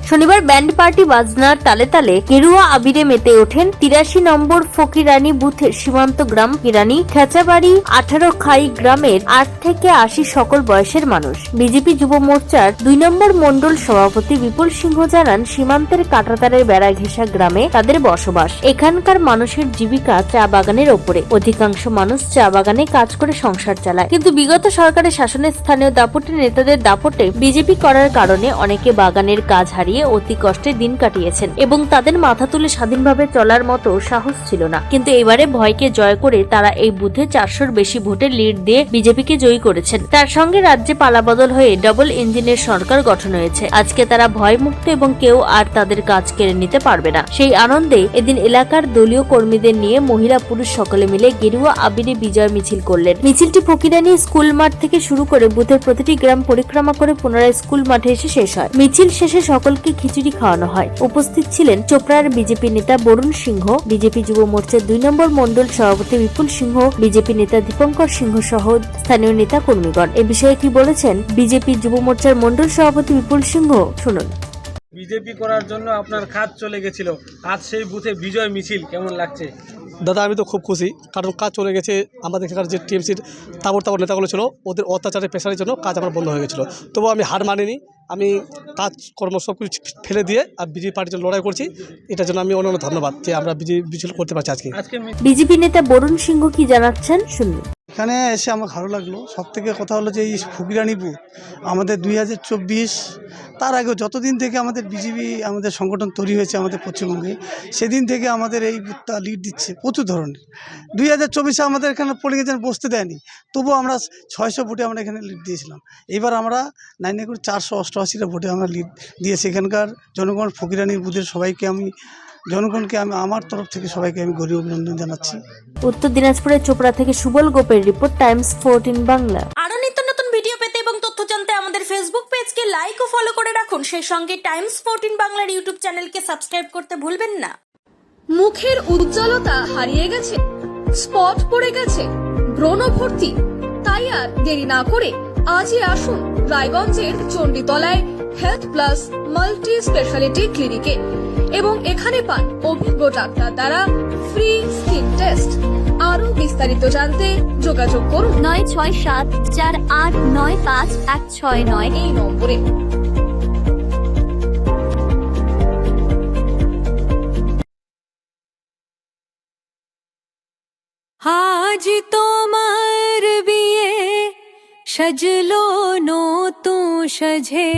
শনিবার band party বাজনার তালে তালে গেরুয়া আবিরে মেতে ওঠেন 83 নম্বর ফকিরানি বুথের সীমান্ত গ্রাম কিরানি খেচাবাড়ি 18 খাই গ্রামের 8 থেকে 80 সকল বয়সের মানুষ। বিজেপি যুব মোর্চার 2 নম্বর মন্ডল সভাপতি বিপুল সিংহ জানান, সীমান্তের কাঁটাতারের বেড়া ঘেঁষা গ্রামে তাদের বসবাস। এখানকার মানুষের জীবিকা চা বাগানের ওপরে। অধিকাংশ মানুষ চা বাগানে কাজ করে সংসার চালায়। কিন্তু বিগত সরকারের শাসনের স্থানীয় দাপটে নেতাদের দাপটে বিজেপি করার কারণে অনেকে বাগানের কাজ হারিয়ে অতি কষ্টে দিন কাটিয়েছেন এবং তাদের মাথা তুলে স্বাধীনভাবে চলার মতো সাহস ছিল না। কিন্তু এবারে ভয়কে জয় করে তারা এই বুথে 400-র বেশি ভোটের লিড দিয়ে বিজেপিকে জয়ী করেছেন। তার সঙ্গে রাজ্যে পালাবদল হয়ে ডবল ইঞ্জিনের সরকার গঠন হয়েছে। আজকে তারা ভয়মুক্ত এবং কেউ আর তাদের কাজ কেড়ে নিতে পারবে না। সেই আনন্দে এদিন এলাকার দলীয় কর্মীদের নিয়ে মহিলা পুরুষ সকলে মিলে গেরুয়া আবিরে বিজয় মিছিল করলেন। মিছিলটি ফকিরানি স্কুল মাঠ থেকে শুরু করে বুথের প্রতিটি গ্রাম পরিক্রমা করে পুনরায় স্কুল মাঠে এসে শেষ হয়। মিছিল শেষে সকলকে খিচুড়ি খাওয়ানো হয়। উপস্থিত ছিলেন চোপড়ার বিজেপি নেতা বরুণ সিংহ, বিজেপি যুব মোর্চার 2 নম্বর মন্ডল সভাপতি বিপুল সিংহ, বিজেপি নেতা দীপঙ্কর সিংহ সহ স্থানীয় নেতা কর্মীগণ। এ বিষয়ে কি বলেছেন বিজেপি যুব মোর্চার মন্ডল সভাপতি বিপুল সিংহ, শুনুন। বিজেপি করার জন্য আপনার কাজ চলে গেছিল, আজ সেই বুথে বিজয় মিছিল, কেমন লাগছে? দাদা আমি তো খুব খুশি, কারণ কাজ চলে গেছে। আমাদের এখানকার যে টিএমসির তাবড় নেতাগুলো ছিল, ওদের অত্যাচারের প্রেশারের জন্য কাজ আমার বন্ধ হয়ে গেছিলো। তবু আমি হার মানিনি, আমি কাজ কর্ম সব কিছু ফেলে দিয়ে আর বিজেপি পার্টির জন্য লড়াই করছি। এটার জন্য আমি অনেক ধন্যবাদ যে আমরা বিজেপি মিছিল করতে পারছি আজকে। বিজেপি নেতা বরুণ সিংহ কি জানাচ্ছেন শুনুন। এখানে এসে আমার ভালো লাগলো। সব থেকে কথা হলো যে এই ফকিরানি বুথ আমাদের 2024 তার আগেও যতদিন থেকে আমাদের বিজেপি আমাদের সংগঠন তৈরি হয়েছে আমাদের পশ্চিমবঙ্গে, সেদিন থেকে আমাদের এই বুথটা লিড দিচ্ছে প্রচুর ধরনের। 2024-এ আমাদের এখানে পোলিং এজেন্ট বসতে দেয়নি, তবুও আমরা 600 ভোটে আমরা এখানে লিড দিয়েছিলাম। এবার আমরা 488টা ভোটে আমরা লিড দিয়েছি। এখানকার জনগণ ফকিরানির বুথের সবাইকে জনগণকে আমি আমার তরফ থেকে সবাইকে আমি গরিব অভিনন্দন জানাচ্ছি। উত্তর দিনাজপুরের চোপড়া থেকে সুবল গোপের রিপোর্ট, টাইমস 14 বাংলা। আরো নিত্য নতুন ভিডিও পেতে এবং তথ্য জানতে আমাদের ফেসবুক পেজকে লাইক ও ফলো করে রাখুন। সেই সঙ্গে টাইমস 14 বাংলার ইউটিউব চ্যানেলকে সাবস্ক্রাইব করতে ভুলবেন না। মুখের উজ্জ্বলতা হারিয়ে গেছে, স্পট পড়ে গেছে, ব্রণ ভর্তি, তাই আর দেরি না করে আজই আসুন রায়গঞ্জের চণ্ডীতলায় হেলথ প্লাস মাল্টি স্পেশালিটি ক্লিনিকে এবং এখানে পান অভিজ্ঞ ডাক্তার দ্বারা ফ্রি স্কিন টেস্ট। আরো বিস্তারিত জানতে যোগাযোগ করুন 9674895169 এই নম্বরে। আজ তোমার বিয়ে সাজলো নতুন সাজে।